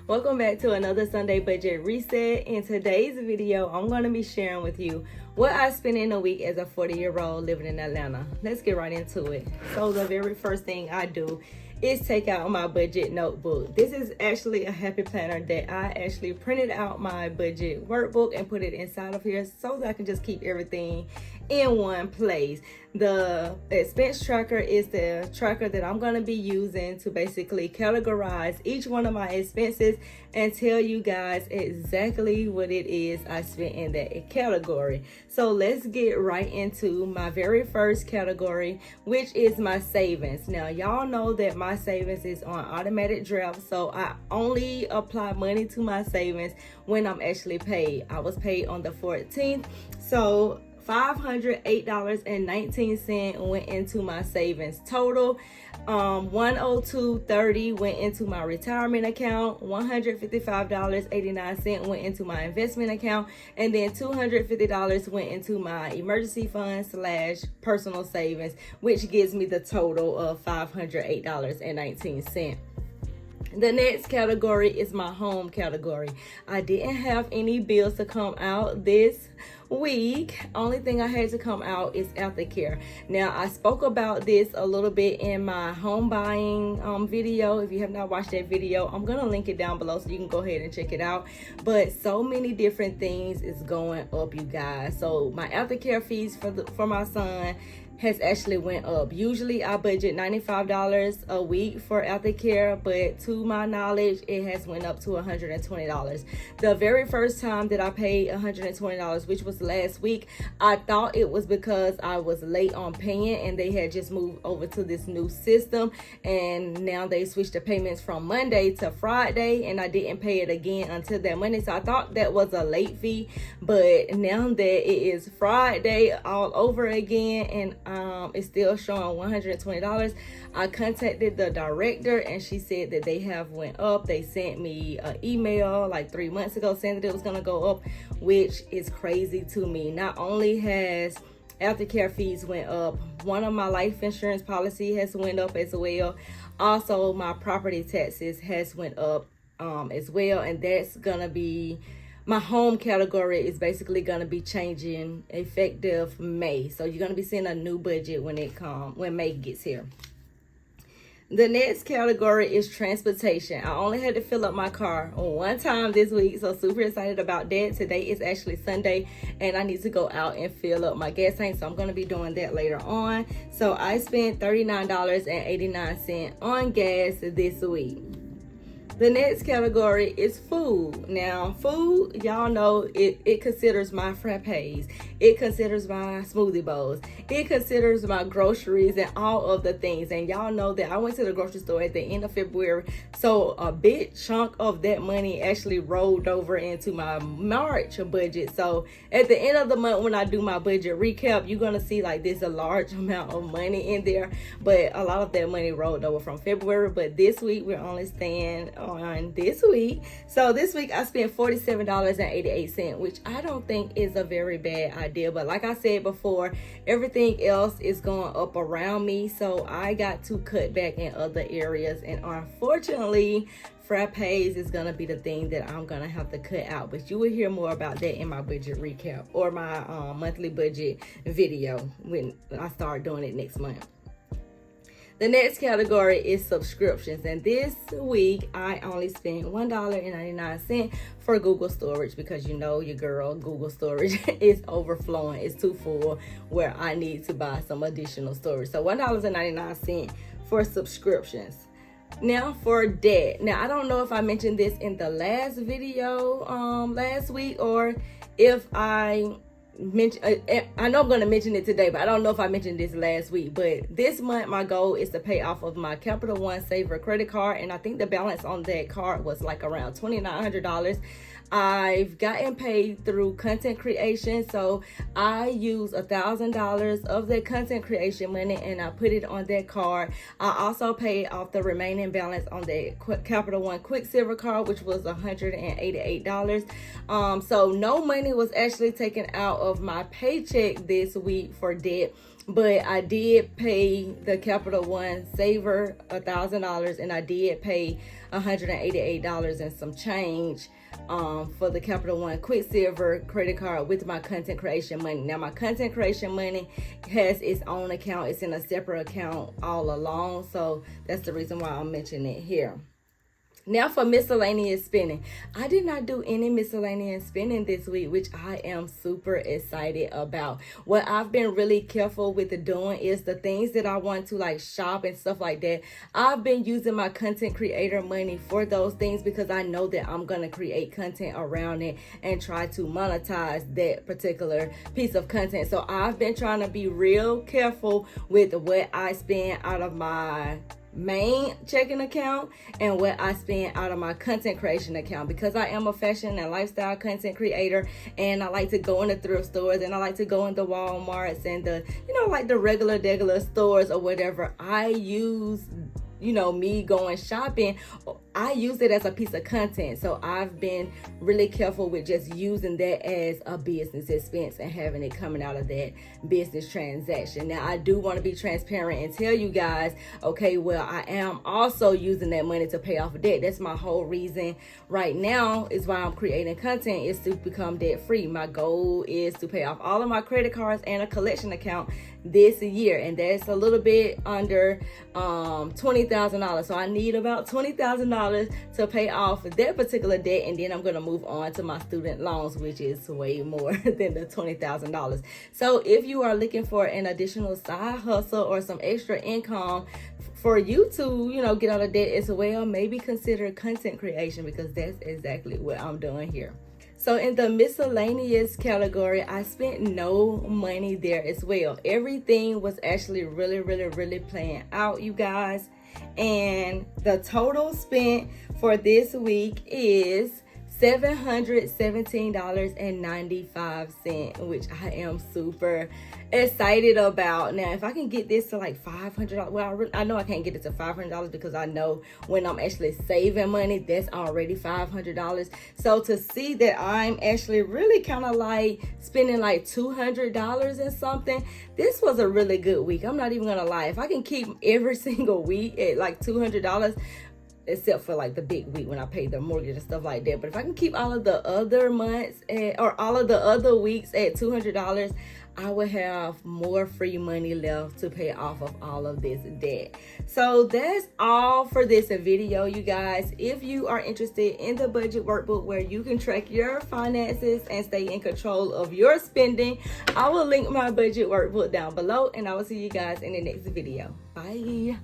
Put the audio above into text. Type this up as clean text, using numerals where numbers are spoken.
Welcome back to another Sunday Budget Reset. In today's video, I'm going to be sharing with you what I spent in a week as a 40-year-old living in Atlanta. Let's get right into it. So the very first thing I do is take out my budget notebook. This is actually a happy planner that I actually printed out my budget workbook and put it inside of here so that I can just keep everything in one place. The expense tracker is the tracker that I'm going to be using to basically categorize each one of my expenses and tell you guys exactly what it is I spent in that category. So let's get right into my very first category, which is my savings. Now y'all know that my savings is on automatic draft, so I only apply money to my savings when I'm actually paid. I was paid on the 14th, so $508.19 went into my savings total. 102.30 went into my retirement account. $155.89 went into my investment account, and then $250 went into my emergency fund / personal savings, which gives me the total of $508.19. The next category is my home category. I didn't have any bills to come out this week. Only thing I had to come out is aftercare. Now I spoke about this a little bit in my home buying video. If you have not watched that video, I'm gonna link it down below so you can go ahead and check it out. But so many different things is going up, you guys. So my aftercare fees for my son has actually went up. Usually I budget $95 a week for aftercare, but to my knowledge it has went up to $120. The very first time that I paid $120, which was last week, I thought it was because I was late on paying and they had just moved over to this new system, and now they switched the payments from Monday to Friday and I didn't pay it again until that Monday. So I thought that was a late fee, but now that it is Friday all over again and it's still showing $120. I contacted the director and she said that they have went up. They sent me an email like 3 months ago saying that it was going to go up, which is crazy to me. Not only has aftercare fees went up, one of my life insurance policy has went up as well. Also, my property taxes has went up as well, and that's gonna be, my home category is basically going to be changing effective May. So you're going to be seeing a new budget when May gets here. The next category is transportation. I only had to fill up my car one time this week, so super excited about that. Today is actually Sunday and I need to go out and fill up my gas tank, so I'm going to be doing that later on. So I spent $39.89 on gas this week. The next category is food. Now, food, y'all know it considers my frappes. It considers my smoothie bowls. It considers my groceries and all of the things. And y'all know that I went to the grocery store at the end of February. So a big chunk of that money actually rolled over into my March budget. So at the end of the month, when I do my budget recap, you're going to see like there's a large amount of money in there. But a lot of that money rolled over from February. But this week, we're only staying on this week. So this week I spent $47.88, which I don't think is a very bad idea, but like I said before, everything else is going up around me, so I got to cut back in other areas, and unfortunately frappes is gonna be the thing that I'm gonna have to cut out, but you will hear more about that in my budget recap or my monthly budget video when I start doing it next month. The next category is subscriptions, and this week I only spent $1.99 for Google storage because you know your girl Google storage is overflowing. It's too full where I need to buy some additional storage. So $1.99 for subscriptions. Now for debt. Now I don't know if I mentioned this in the last video last week or if I know I'm going to mention it today, but I don't know if I mentioned this last week. But this month my goal is to pay off of my Capital One Saver credit card, and I think the balance on that card was like around $2,900. I've gotten paid through content creation, so I use $1,000 of that content creation money and I put it on that card. I also paid off the remaining balance on the Capital One Quicksilver card, which was $188. So no money was actually taken out of my paycheck this week for debt, but I did pay the Capital One Saver $1,000, and I did pay $188 and some change for the Capital One Quicksilver credit card with my content creation money. Now, my content creation money has its own account. It's in a separate account all along, so that's the reason why I'm mentioning it here. Now for miscellaneous spending. I did not do any miscellaneous spending this week, which I am super excited about. What I've been really careful with doing is the things that I want to like shop and stuff like that. I've been using my content creator money for those things because I know that I'm going to create content around it and try to monetize that particular piece of content. So I've been trying to be real careful with what I spend out of my main checking account and what I spend out of my content creation account, because I am a fashion and lifestyle content creator, and I like to go in the thrift stores, and I like to go into Walmarts and the, like the regular stores or whatever. I use, me going shopping, I use it as a piece of content. So I've been really careful with just using that as a business expense and having it coming out of that business transaction. Now, I do want to be transparent and tell you guys, okay, well, I am also using that money to pay off debt. That's my whole reason right now is why I'm creating content, is to become debt free. My goal is to pay off all of my credit cards and a collection account this year, and that's a little bit under $20,000. So I need about $20,000 to pay off that particular debt, and then I'm going to move on to my student loans, which is way more than the $20,000. So if you are looking for an additional side hustle or some extra income for you to, get out of debt as well, maybe consider content creation, because that's exactly what I'm doing here. So in the miscellaneous category, I spent no money there as well. Everything was actually really playing out, you guys. And the total spent for this week is $717.95, which I am super excited about. Now, if I can get this to like $500, well, I know I can't get it to $500 because I know when I'm actually saving money, that's already $500. So to see that I'm actually really kind of like spending like $200 and something, this was a really good week. I'm not even gonna lie. If I can keep every single week at like $200, except for like the big week when I pay the mortgage and stuff like that. But if I can keep all of the other months or all of the other weeks at $200, I would have more free money left to pay off of all of this debt. So that's all for this video, you guys. If you are interested in the budget workbook where you can track your finances and stay in control of your spending, I will link my budget workbook down below, and I will see you guys in the next video. Bye.